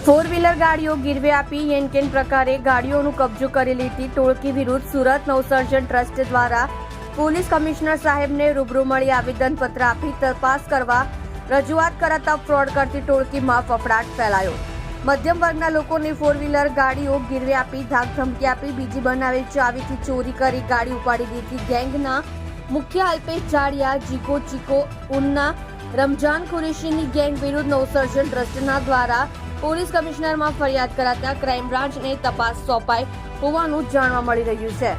Four wheeler ગાડીઓ ગીરવે આપી એનકેન પ્રકારે ગાડીઓનો કબજો કરી લીધી ટોળકી વિરુદ્ધ સુરત નવસર્જન ટ્રસ્ટ દ્વારા પોલીસ કમિશનર સાહેબને રૂબરૂ મળી આવેદનપત્ર આપી તપાસ કરવા રજૂઆત કરાતા ફ્રોડ કરતી ટોળકીમાં ફફડાટ ફેલાયો. મધ્યમ વર્ગના લોકોને ફોર વ્હીલર ગાડીઓ ગીરવે આપી ધાકધમકી આપી બીજી બનાવેલ ચાવીથી ચોરી કરી ગાડી ઉપાડી દીધી ગેંગના મુખ્ય અલ્પેશ જાડિયા, જીકો ચીકો, ઉન્ના, રમજાન કુરેશીની ગેંગ વિરુદ્ધ નવસર્જન ટ્રસ્ટના દ્વારા પોલીસ કમિશનરમાં ફરિયાદ કરાતા ક્રાઇમ બ્રાન્ચને તપાસ સોંપાઈ હોવાનું જાણવા મળી રહ્યું છે.